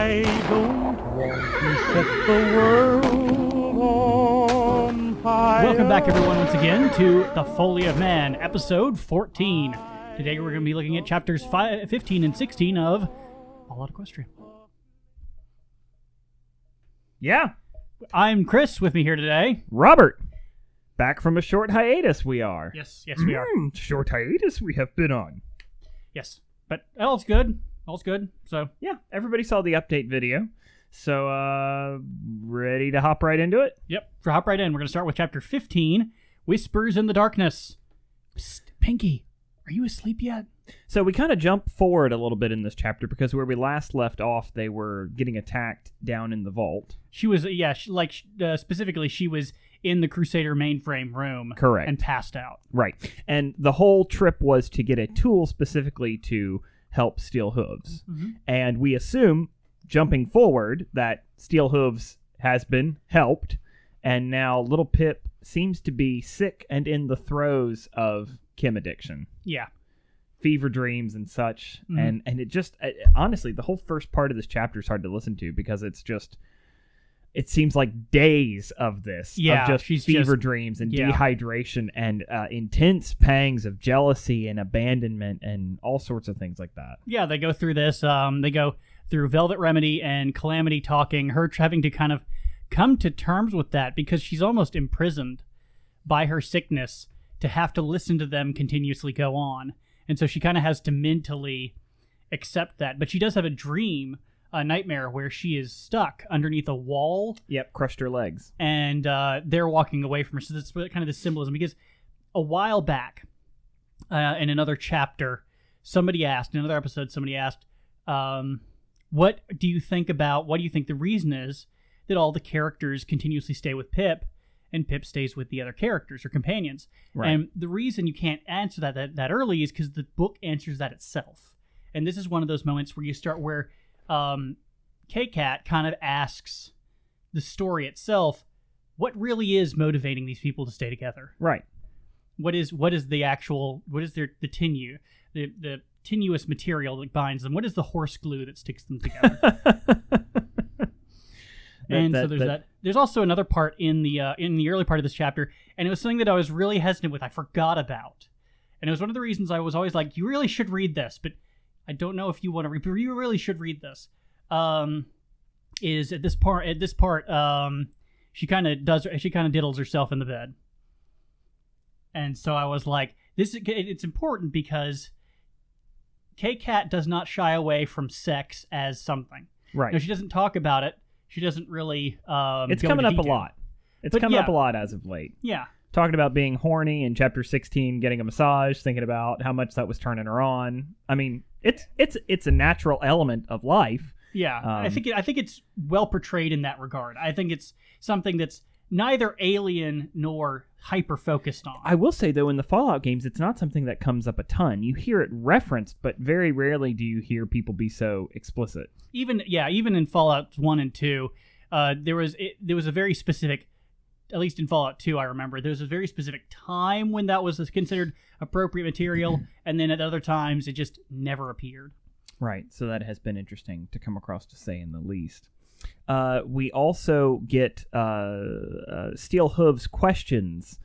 I don't want to set the world on fire. Welcome back, everyone, once again to The Foally of Man, episode 14. Today we're going to be looking at chapters 15 and 16 of Fallout Equestria. Yeah. I'm Chris, with me here today. Robert. Back from a short hiatus we are. Yes, we are. Short hiatus we have been on. Yes, but all's good. All's good, so. Yeah, everybody saw the update video. So, ready to hop right into it? Yep, hop right in. We're going to start with chapter 15, Whispers in the Darkness. Psst, Pinky, are you asleep yet? So we kind of jump forward a little bit in this chapter because where we last left off, they were getting attacked down in the vault. She was, specifically, she was in the Crusader mainframe room. Correct. And passed out. Right. And the whole trip was to get a tool specifically to help Steel Hooves. Mm-hmm. And we assume, jumping forward, that Steel Hooves has been helped, and now little Pip seems to be sick and in the throes of chem addiction. Yeah. Fever dreams and such. Mm-hmm. And it just, honestly, the whole first part of this chapter is hard to listen to because it's just... It seems like days of this, of just fever dreams and dehydration and intense pangs of jealousy and abandonment and all sorts of things like that. Yeah, they go through this. They go through Velvet Remedy and Calamity talking, her having to kind of come to terms with that because she's almost imprisoned by her sickness to have to listen to them continuously go on. And so she kind of has to mentally accept that. But she does have a nightmare where she is stuck underneath a wall. Yep, crushed her legs. And they're walking away from her. So that's kind of the symbolism. Because a while back, in another chapter, in another episode, somebody asked, what do you think the reason is that all the characters continuously stay with Pip and Pip stays with the other characters or companions? Right. And the reason you can't answer that early is because the book answers that itself. And this is one of those moments where you start where... K-Cat kind of asks the story itself, what really is motivating these people to stay together? Right. What is the tenuous material that binds them? What is the horse glue that sticks them together? There's also another part in the early part of this chapter, and it was something that I was really hesitant with. I forgot about. And it was one of the reasons I was always like, you really should read this, but I don't know if you want to read, but you really should read this. Is at this part, she kind of diddles herself in the bed. And so I was like, it's important because K-Cat does not shy away from sex as something. Right. You know, she doesn't talk about it. She doesn't really, it's coming up a lot. It's coming up a lot as of late. Yeah. Talking about being horny in chapter 16, getting a massage, thinking about how much that was turning her on. I mean, it's a natural element of life. Yeah, I think it's well portrayed in that regard. I think it's something that's neither alien nor hyper focused on. I will say though, in the Fallout games, it's not something that comes up a ton. You hear it referenced, but very rarely do you hear people be so explicit. Even in Fallout 1 and 2, there was a very specific. At least in Fallout 2, I remember, there was a very specific time when that was considered appropriate material, and then at other times, it just never appeared. Right, so that has been interesting to come across, to say in the least. We also get Steel Hooves questions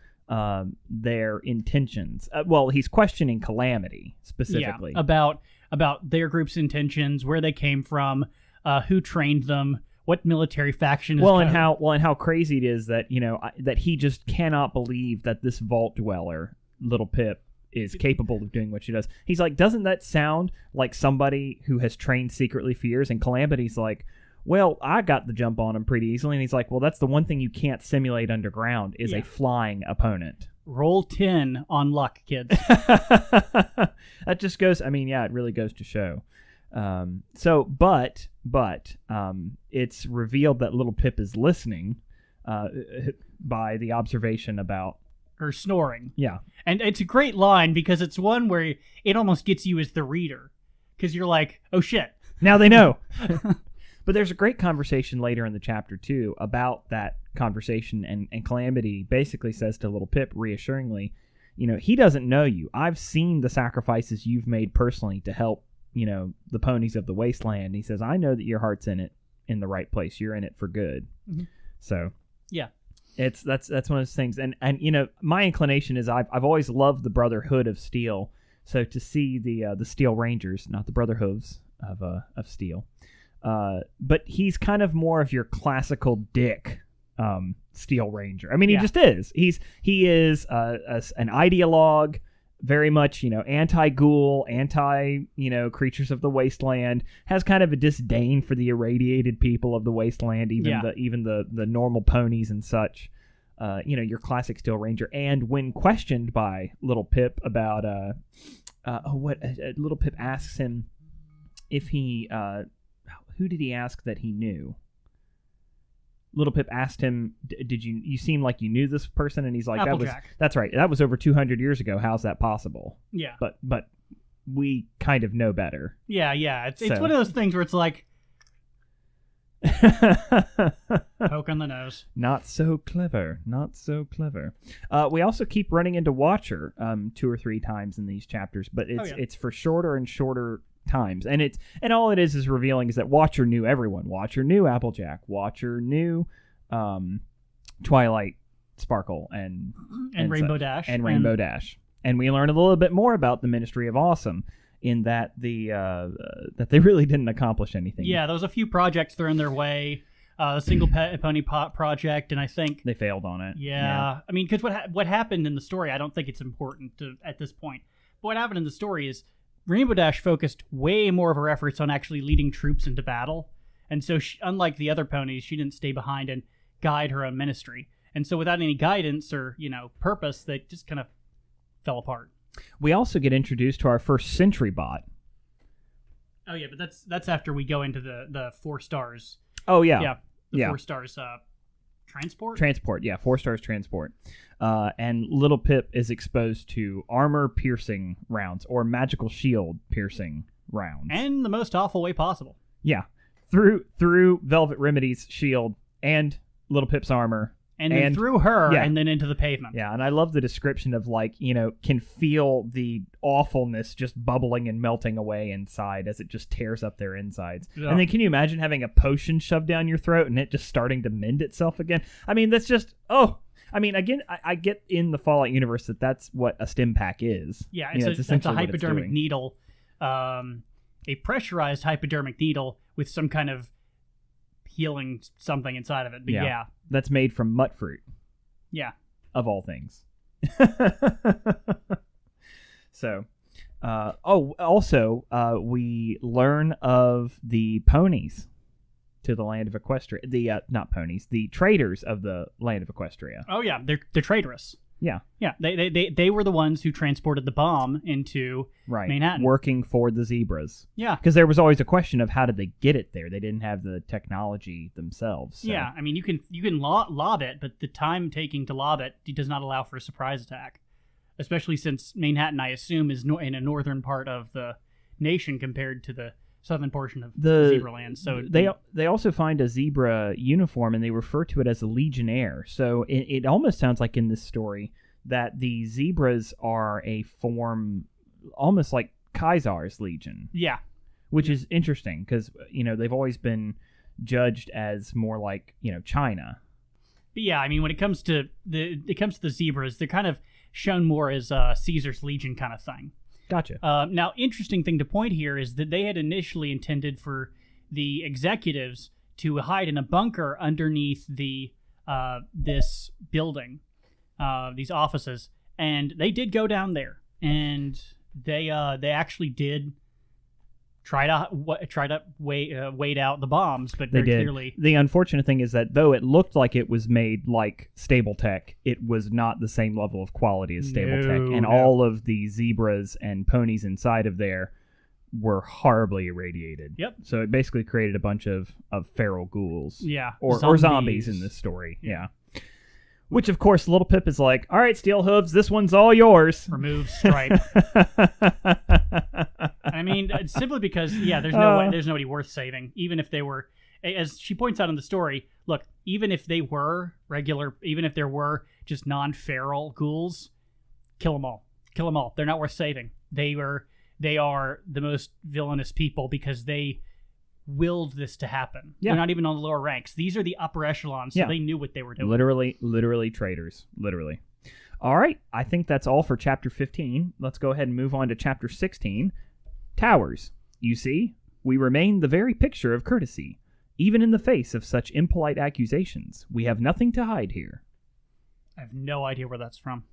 their intentions. He's questioning Calamity, specifically. Yeah, about their group's intentions, where they came from, who trained them, what military faction is and how crazy it is that, that he just cannot believe that this vault dweller, little Pip, is capable of doing what she does. He's like, doesn't that sound like somebody who has trained secretly for years? And Calamity's like, well, I got the jump on him pretty easily. And he's like, well, that's the one thing you can't simulate underground is a flying opponent. Roll 10 on luck, kids. That just goes, it really goes to show. But it's revealed that little Pip is listening by the observation about her snoring. Yeah. And it's a great line because it's one where it almost gets you as the reader because you're like, oh shit. Now they know. But there's a great conversation later in the chapter too about that conversation, and Calamity basically says to little Pip reassuringly, he doesn't know you. I've seen the sacrifices you've made personally to help the ponies of the wasteland. He says, I know that your heart's in the right place. You're in it for good. Mm-hmm. So yeah, that's one of those things. And my inclination is I've always loved the Brotherhood of Steel. So to see the Steel Rangers, not the Brotherhooves of Steel, but he's kind of more of your classical dick Steel Ranger. I mean, he just is. He is an ideologue, very much anti-ghoul, creatures of the wasteland. Has kind of a disdain for the irradiated people of the wasteland, even the normal ponies and such. Your classic Steel Ranger. And when questioned by Little Pip about Little Pip asks him if he who did he ask that he knew? Little Pip asked him, "Did you seem like you knew this person?" And he's like, "That's right. That was over 200 years ago. How's that possible?" Yeah. But we kind of know better. Yeah. It's one of those things where it's like poke on the nose. Not so clever. We also keep running into Watcher 2 or 3 times in these chapters, but it's for shorter and shorter times, and all it is revealing is that Watcher knew everyone. Watcher knew Applejack. Watcher knew Twilight Sparkle and Rainbow Dash Rainbow Dash. And we learn a little bit more about the Ministry of Awesome, in that that they really didn't accomplish anything. Yeah, there was a few projects thrown their way. The Single Pony project, and I think they failed on it. Yeah. I mean, because what happened in the story, I don't think it's important at this point. But what happened in the story is Rainbow Dash focused way more of her efforts on actually leading troops into battle. And so, unlike the other ponies, she didn't stay behind and guide her own ministry. And so without any guidance or, purpose, they just kind of fell apart. We also get introduced to our first sentry bot. Oh, yeah, but that's after we go into the 4 stars. Oh, yeah. Yeah, the 4 stars transport? Transport, yeah, 4 stars transport. And Little Pip is exposed to armor-piercing rounds, or magical shield-piercing rounds. And the most awful way possible. Yeah. Through Velvet Remedy's shield and Little Pip's armor. And then through her, and then into the pavement. Yeah, and I love the description of, can feel the awfulness just bubbling and melting away inside as it just tears up their insides. Yeah. And then can you imagine having a potion shoved down your throat and it just starting to mend itself again? I mean, that's just, again, I get in the Fallout universe that's what a stim pack is. Yeah, it's a hypodermic needle, a pressurized hypodermic needle with some kind of healing something inside of it. But yeah. That's made from mutt fruit. Yeah. Of all things. So, also, we learn of the ponies to the land of Equestria. Not ponies, the traders of the land of Equestria. Oh, yeah. They're traitorous. Yeah. Yeah. They were the ones who transported the bomb into Manehattan. Working for the zebras. Yeah. Because there was always a question of how did they get it there? They didn't have the technology themselves. So. Yeah. I mean, you can lob it, but the time taking to lob it does not allow for a surprise attack. Especially since Manehattan, I assume, is in a northern part of the nation compared to the southern portion of the Zebraland. So they also find a zebra uniform and they refer to it as a legionnaire. So it almost sounds like in this story that the zebras are a form almost like Kaisar's legion. Yeah. Which is interesting because, they've always been judged as more like, China. But yeah, I mean, when it comes to the zebras, they're kind of shown more as Caesar's legion kind of thing. Gotcha. Now, interesting thing to point here is that they had initially intended for the executives to hide in a bunker underneath this building, these offices, and they did go down there, and they actually did try to wait out the bombs, but they did. Clearly. The unfortunate thing is that though it looked like it was made like Stable Tech, it was not the same level of quality as Stable Tech, and all of the zebras and ponies inside of there were horribly irradiated. Yep. So it basically created a bunch of feral ghouls. Yeah. Or zombies in this story. Yeah. Which, of course, Little Pip is like, all right, Steel Hooves, this one's all yours. Remove stripe. I mean, simply because, there's nobody worth saving. Even if they were, as she points out in the story, look, even if there were just non-feral ghouls, kill them all. Kill them all. They're not worth saving. They were they are the most villainous people because they willed this to happen. Yeah. They're not even on the lower ranks. These are the upper echelons, so they knew what they were doing. Literally traitors. Literally. All right. I think that's all for Chapter 15. Let's go ahead and move on to Chapter 16. Towers. You see, we remain the very picture of courtesy. Even in the face of such impolite accusations, we have nothing to hide here. I have no idea where that's from.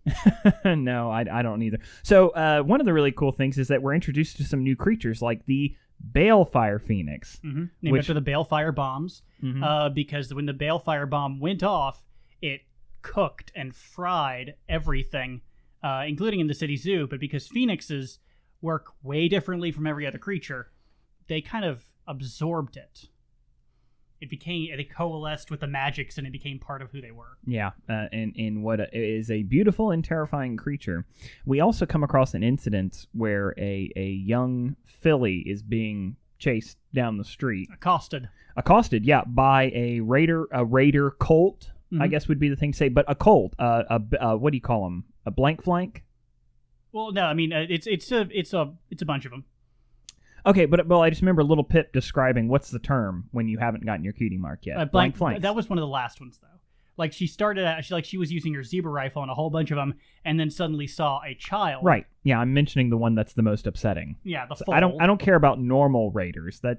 No, I don't either. So one of the really cool things is that we're introduced to some new creatures like the Balefire Phoenix. Mm-hmm. Named after the Balefire bombs. Mm-hmm. Because when the Balefire bomb went off, it cooked and fried everything, including in the city zoo. But because phoenixes work way differently from every other creature, they kind of absorbed it. They coalesced with the magics, and it became part of who they were. Yeah, in what is a beautiful and terrifying creature. We also come across an incident where a young filly is being chased down the street. Accosted, yeah, by a raider colt, I guess would be the thing to say, but a colt, what do you call them? A blank flank? Well, no, I mean, it's a bunch of them. Okay, but I just remember Little Pip describing what's the term when you haven't gotten your cutie mark yet. Blank flanks. That was one of the last ones, though. Like, she started out, she was using her zebra rifle on a whole bunch of them, and then suddenly saw a child. Right. Yeah, I'm mentioning the one that's the most upsetting. Yeah, so I don't care about normal raiders. Those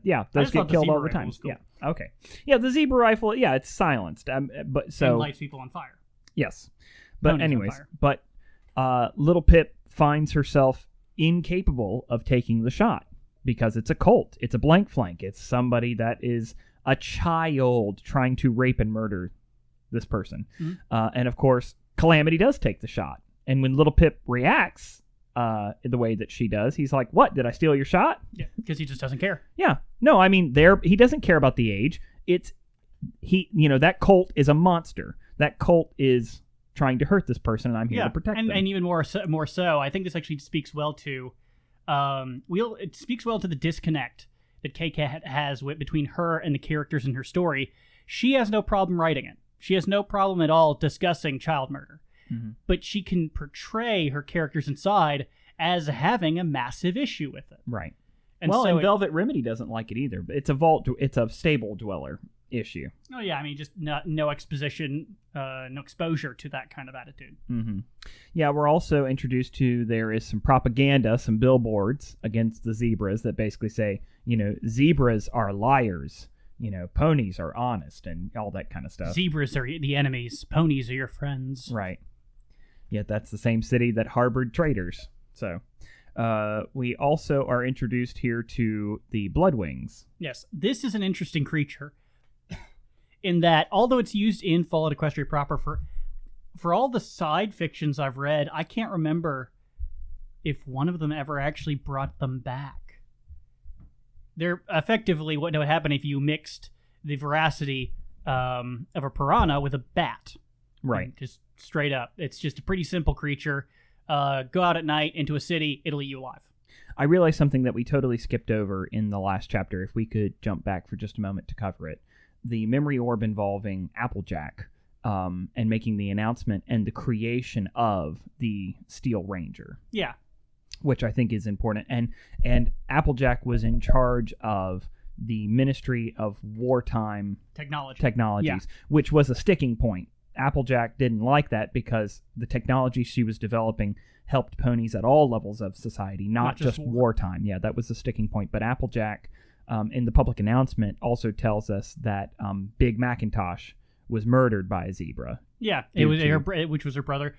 get killed all the time. Cool. Yeah. Okay. Yeah, the zebra rifle. Yeah, it's silenced. And lights people on fire. Yes. But Ponies anyways, Little Pip finds herself incapable of taking the shot. Because it's a cult. It's a blank flank. It's somebody that is a child trying to rape and murder this person. Mm-hmm. And of course, Calamity does take the shot. And when Little Pip reacts the way that she does, he's like, "What? Did I steal your shot?" Yeah, because he just doesn't care. Yeah. No, I mean, he doesn't care about the age. That cult is a monster. That cult is trying to hurt this person, and I'm here to protect them. And even more so, I think this actually speaks well to... it speaks well to the disconnect that K-Cat has between her and the characters in her story. She has no problem writing it. She has no problem at all discussing child murder. Mm-hmm. But she can portray her characters inside as having a massive issue with it. Right. And Velvet Remedy doesn't like it either. It's a stable dweller issue. Oh yeah, I mean, just no exposition, no exposure to that kind of attitude. Mm-hmm. Yeah, we're also introduced to there is some propaganda, some billboards against the zebras that basically say, zebras are liars, ponies are honest, and all that kind of stuff. Zebras are the enemies, ponies are your friends. Right. Yet that's the same city that harbored traitors. So, we also are introduced here to the Bloodwings. Yes, this is an interesting creature. In that, although it's used in Fallout Equestria proper, for all the side fictions I've read, I can't remember if one of them ever actually brought them back. They're effectively what would happen if you mixed the veracity of a piranha with a bat. Right. Just straight up. It's just a pretty simple creature. Go out at night into a city, it'll eat you alive. I realized something that we totally skipped over in the last chapter. If we could jump back for just a moment to cover it. The memory orb involving Applejack and making the announcement and the creation of the Steel Ranger. Yeah. Which I think is important. And Applejack was in charge of the Ministry of Wartime Technologies, which was a sticking point. Applejack didn't like that because the technology she was developing helped ponies at all levels of society, not just wartime. Yeah, that was the sticking point. But Applejack... in the public announcement also tells us that Big Macintosh was murdered by a zebra. Yeah, which was her brother,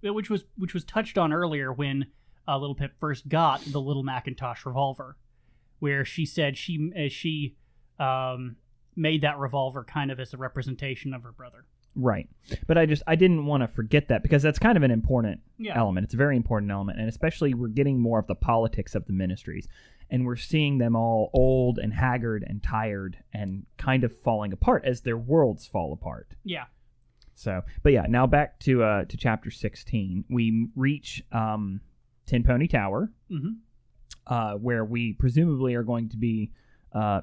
which was touched on earlier when Little Pip first got the Little Macintosh revolver, where she said she made that revolver kind of as a representation of her brother. Right. But I didn't want to forget that because that's kind of an important element. It's a very important element, and especially we're getting more of the politics of the ministries. And we're seeing them all old and haggard and tired and kind of falling apart as their worlds fall apart. Yeah. So, but yeah, now back to chapter 16. We reach Tenpony Tower, where we presumably are going to be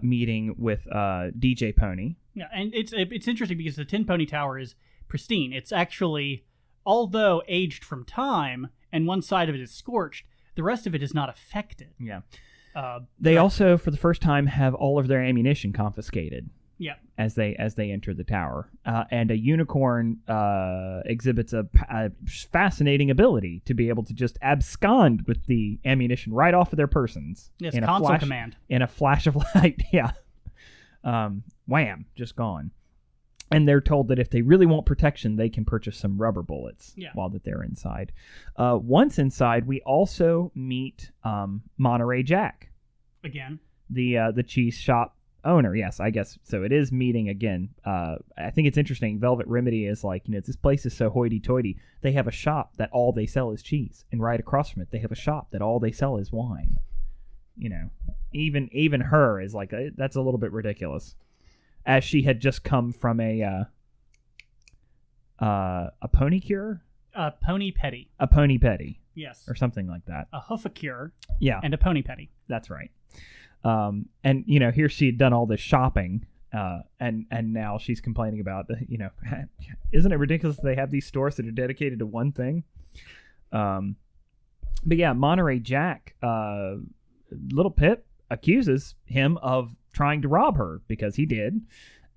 meeting with DJ Pony. Yeah, and it's interesting because the Tenpony Tower is pristine. It's actually, although aged from time and one side of it is scorched, The rest of it is not affected. Yeah. They but- also, for the first time, have all of their ammunition confiscated. Yeah. As they enter the tower, and a unicorn exhibits a fascinating ability to be able to just abscond with the ammunition right off of their persons. Yes, in console command. In a flash of light. Yeah. Wham! Just gone. And they're told that if they really want protection, they can purchase some rubber bullets while that they're inside. Once inside, we also meet Monterey Jack. Again. The cheese shop owner. Yes, I guess so. It is meeting again. I think it's interesting. Velvet Remedy is like, this place is so hoity-toity. They have a shop that all they sell is cheese, and right across from it, they have a shop that all they sell is wine. Even her is like, that's a little bit ridiculous. As she had just come from a pony cure? A pony petty. A pony petty. Yes. Or something like that. A hoofacure. Yeah. And a pony petty. That's right. And here she had done all this shopping, and now she's complaining about, isn't it ridiculous that they have these stores that are dedicated to one thing? But yeah, Monterey Jack, Little Pip accuses him of trying to rob her because he did.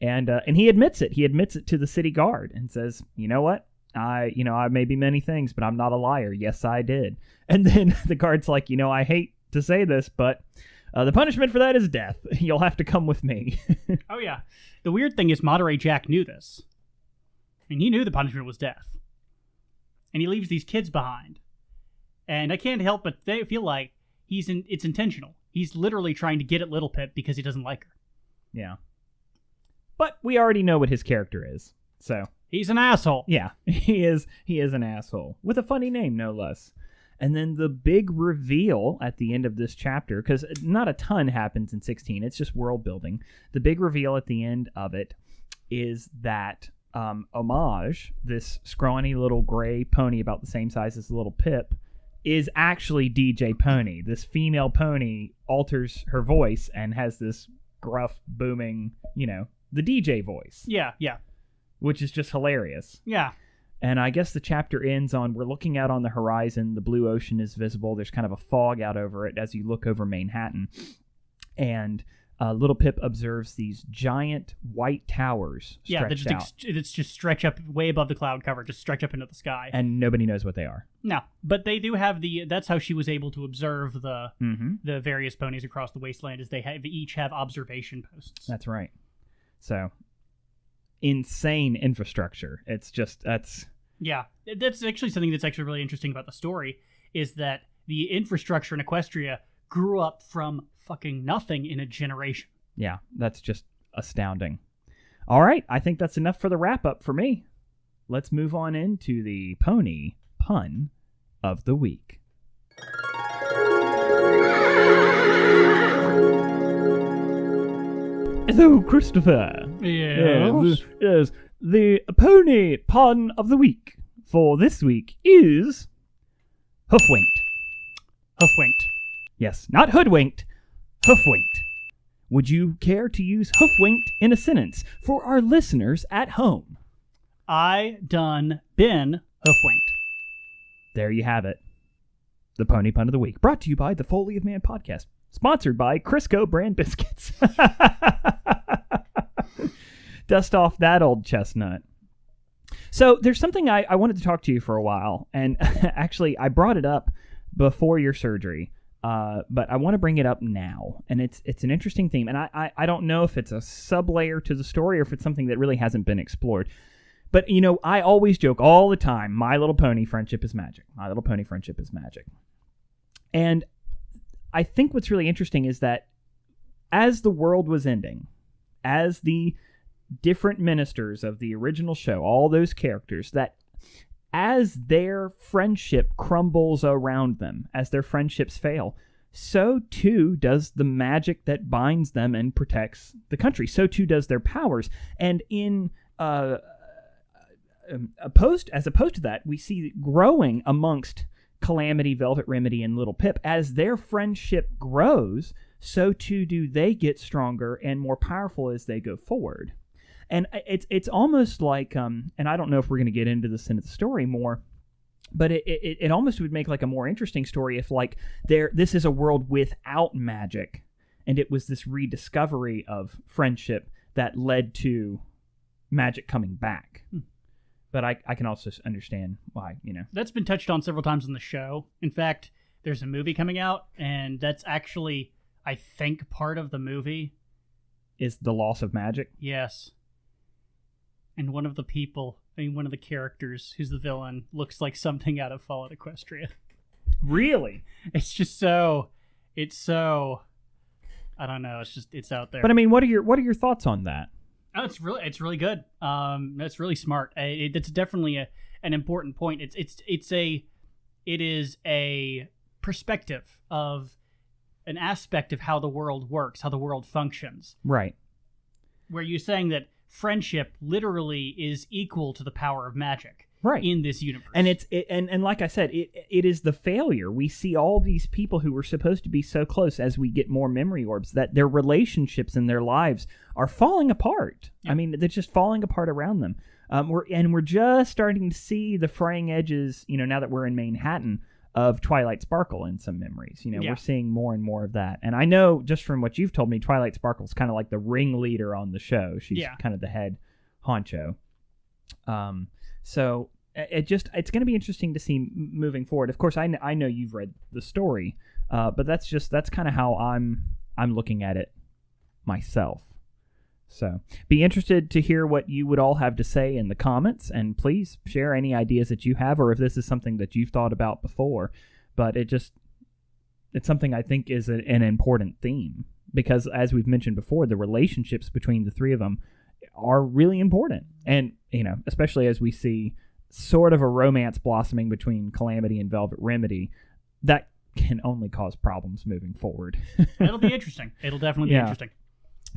And he admits it. He admits it to the city guard and says, you know what? I may be many things, but I'm not a liar. Yes, I did. And then the guard's like, I hate to say this, but the punishment for that is death. You'll have to come with me. Oh, yeah. The weird thing is Monterey Jack knew this. He knew the punishment was death. And he leaves these kids behind. And I can't help but feel like it's intentional. He's literally trying to get at Little Pip because he doesn't like her. Yeah. But we already know what his character is. So he's an asshole. Yeah, he is an asshole. With a funny name, no less. And then the big reveal at the end of this chapter, because not a ton happens in 16, it's just world building. The big reveal at the end of it is that Homage, this scrawny little gray pony about the same size as Little Pip, is actually DJ Pony. This female pony alters her voice and has this gruff, booming, the DJ voice. Yeah, yeah. Which is just hilarious. Yeah. And I guess the chapter ends on, we're looking out on the horizon, the blue ocean is visible, there's kind of a fog out over it as you look over Manehattan. And Little Pip observes these giant white towers stretched out. It's just stretch up way above the cloud cover, just stretch up into the sky. And nobody knows what they are. No, but they do have that's how she was able to observe the various ponies across the wasteland, is they each have observation posts. That's right. So, insane infrastructure. Yeah, that's actually something that's actually really interesting about the story, is that the infrastructure in Equestria grew up from fucking nothing in a generation. Yeah, that's just astounding. All right, I think that's enough for the wrap-up for me. Let's move on into the pony pun of the week. Hello, Christopher. Yes. Yes. The pony pun of the week for this week is hoofwinked. Hoofwinked. Yes, not hoodwinked, hoofwinked. Would you care to use hoofwinked in a sentence for our listeners at home? I done been hoofwinked. There you have it. The pony pun of the week, brought to you by the Foally of Man podcast, sponsored by Crisco brand biscuits. Dust off that old chestnut. So there's something I wanted to talk to you for a while, and actually I brought it up before your surgery, but I want to bring it up now, and it's an interesting theme, and I don't know if it's a sub-layer to the story or if it's something that really hasn't been explored. But, I always joke all the time, My Little Pony friendship is magic. My Little Pony friendship is magic. And I think what's really interesting is that as the world was ending, as the different ministers of the original show, all those characters, that as their friendship crumbles around them, as their friendships fail, so too does the magic that binds them and protects the country. So too does their powers. And in opposed to that, we see growing amongst Calamity, Velvet Remedy, and Little Pip, as their friendship grows, so too do they get stronger and more powerful as they go forward. And it's almost like, and I don't know if we're going to get into this in the story more, But it almost would make like a more interesting story if like this is a world without magic, and it was this rediscovery of friendship that led to magic coming back. But I can also understand why, That's been touched on several times in the show. In fact, there's a movie coming out, and that's actually, I think, part of the movie. Is the loss of magic? Yes. And one of the characters who's the villain looks like something out of Fallout Equestria. Really? It's so, I don't know. It's out there. But I mean, what are your thoughts on that? Oh, it's really good. That's really smart. It's definitely an important point. It is a perspective of an aspect of how the world works, how the world functions. Right. Where you're saying that friendship literally is equal to the power of magic. Right. In this universe. And and like I said, it is the failure. We see all these people who were supposed to be so close as we get more memory orbs that their relationships and their lives are falling apart. Yeah. I mean, they're just falling apart around them. We're just starting to see the fraying edges, now that we're in Manehattan, of Twilight Sparkle in some memories. We're seeing more and more of that. And I know just from what you've told me, Twilight Sparkle's kind of like the ringleader on the show. She's kind of the head honcho. So it's going to be interesting to see moving forward. Of course, I know you've read the story, but that's kind of how I'm looking at it myself. So be interested to hear what you would all have to say in the comments, and please share any ideas that you have, or if this is something that you've thought about before. But it's something I think is an important theme, because as we've mentioned before, the relationships between the three of them are really important. And, especially as we see sort of a romance blossoming between Calamity and Velvet Remedy, that can only cause problems moving forward. It'll be interesting. It'll definitely be interesting.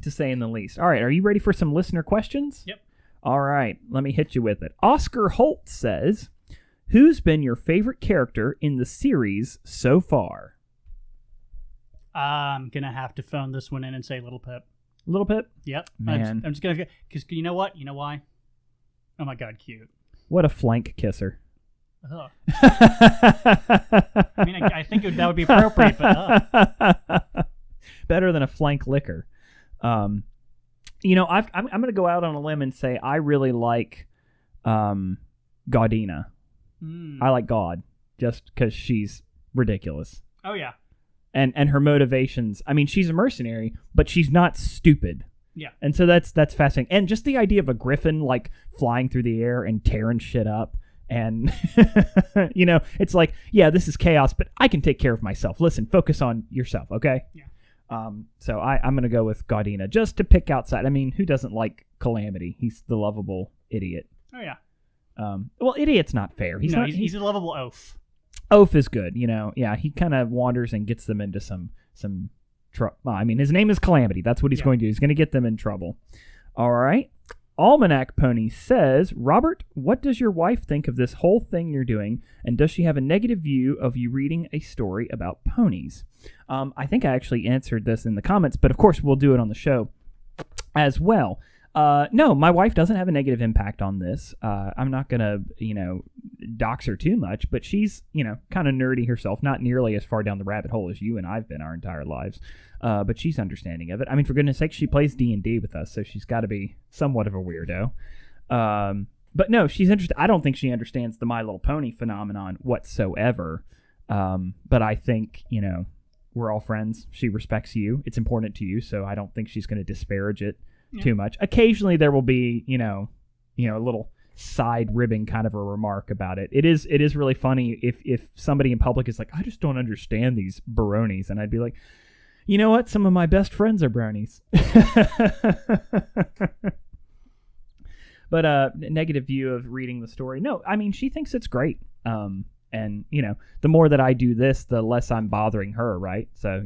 To say in the least. All right, are you ready for some listener questions? Yep. All right, let me hit you with it. Oscar Holt says, who's been your favorite character in the series so far? I'm going to have to phone this one in and say Little Pip. Little Pip? Yep. Man. I'm just going to... Because you know what? You know why? Oh my God, cute. What a flank kisser. Ugh. I mean, I think that would be appropriate, but... Better than a flank licker. I'm going to go out on a limb and say I really like Gaudina. I like God just because she's ridiculous. Oh, yeah. And her motivations. I mean, she's a mercenary, but she's not stupid. Yeah. And so that's fascinating. And just the idea of a griffin like flying through the air and tearing shit up. And, it's like, yeah, this is chaos, but I can take care of myself. Listen, focus on yourself, okay? Yeah. So I'm going to go with Gaudina just to pick outside. I mean, who doesn't like Calamity? He's the lovable idiot. Oh, yeah. Well, idiot's not fair. He's a lovable oaf. Oaf is good, Yeah, he kind of wanders and gets them into some trouble. Well, I mean, his name is Calamity. That's what he's going to do. He's going to get them in trouble. All right. Almanac Pony says, Robert, what does your wife think of this whole thing you're doing, and does she have a negative view of you reading a story about ponies? I think I actually answered this in the comments, but of course we'll do it on the show as well. No, my wife doesn't have a negative impact on this. I'm not going to, dox her too much, but she's, kind of nerdy herself, not nearly as far down the rabbit hole as you and I've been our entire lives. But she's understanding of it. I mean, for goodness sake, she plays D&D with us, so she's got to be somewhat of a weirdo. But no, she's interested. I don't think she understands the My Little Pony phenomenon whatsoever. But I think, we're all friends. She respects you. It's important to you, so I don't think she's going to disparage it too much. Occasionally there will be, a little side ribbing kind of a remark about it. It is really funny if somebody in public is like, I just don't understand these bronies, and I'd be like, you know what? Some of my best friends are bronies. But negative view of reading the story. No, I mean, she thinks it's great. And, the more that I do this, the less I'm bothering her, right? So,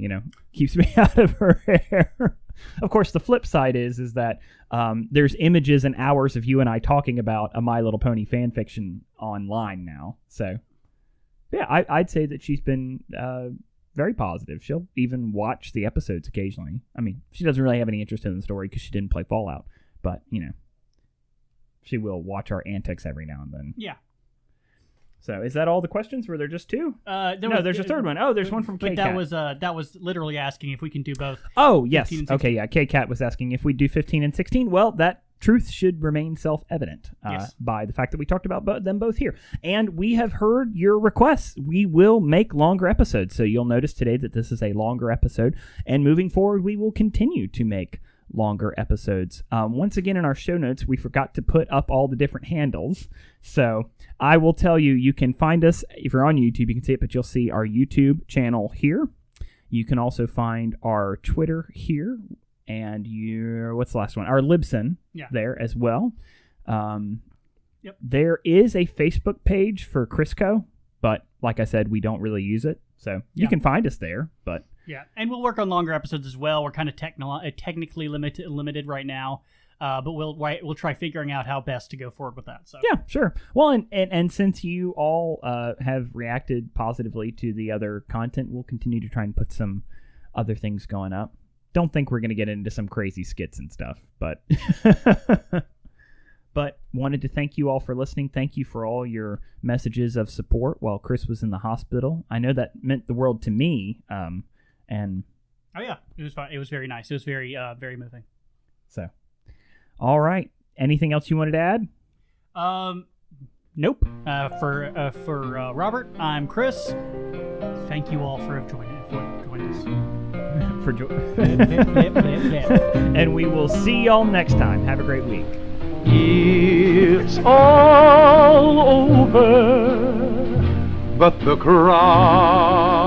keeps me out of her hair. Of course, the flip side is that there's images and hours of you and I talking about a My Little Pony fan fiction online now. So, yeah, I'd say that she's been very positive. She'll even watch the episodes occasionally. I mean, she doesn't really have any interest in the story because she didn't play Fallout. But, she will watch our antics every now and then. Yeah. So is that all the questions? Were there just two? There's a third one. Oh, there's one from But K-Cat. that was literally asking if we can do both. Oh, yes. 15 and 16. Okay, yeah. K-Cat was asking if we do 15 and 16. Well, that truth should remain self-evident Yes. by the fact that we talked about them both here. And we have heard your requests. We will make longer episodes. So you'll notice today that this is a longer episode. And moving forward, we will continue to make longer episodes. Once again, in our show notes, we forgot to put up all the different handles. So I will tell you, you can find us, if you're on YouTube, you can see it, but you'll see our YouTube channel here. You can also find our Twitter here. And what's the last one? Our Libsyn there as well. Yep. There is a Facebook page for Crisco, but like I said, we don't really use it. So you can find us there, but... Yeah, and we'll work on longer episodes as well. We're kind of technically limited right now, but we'll try figuring out how best to go forward with that. So yeah, sure. Well, and since you all have reacted positively to the other content, we'll continue to try and put some other things going up. Don't think we're going to get into some crazy skits and stuff, but but wanted to thank you all for listening. Thank you for all your messages of support while Chris was in the hospital. I know that meant the world to me. And oh yeah, it was fun. It was very nice. It was very very moving. So, all right. Anything else you wanted to add? Nope. For Robert, I'm Chris. Thank you all for joining us. And we will see y'all next time. Have a great week. It's all over, but the cry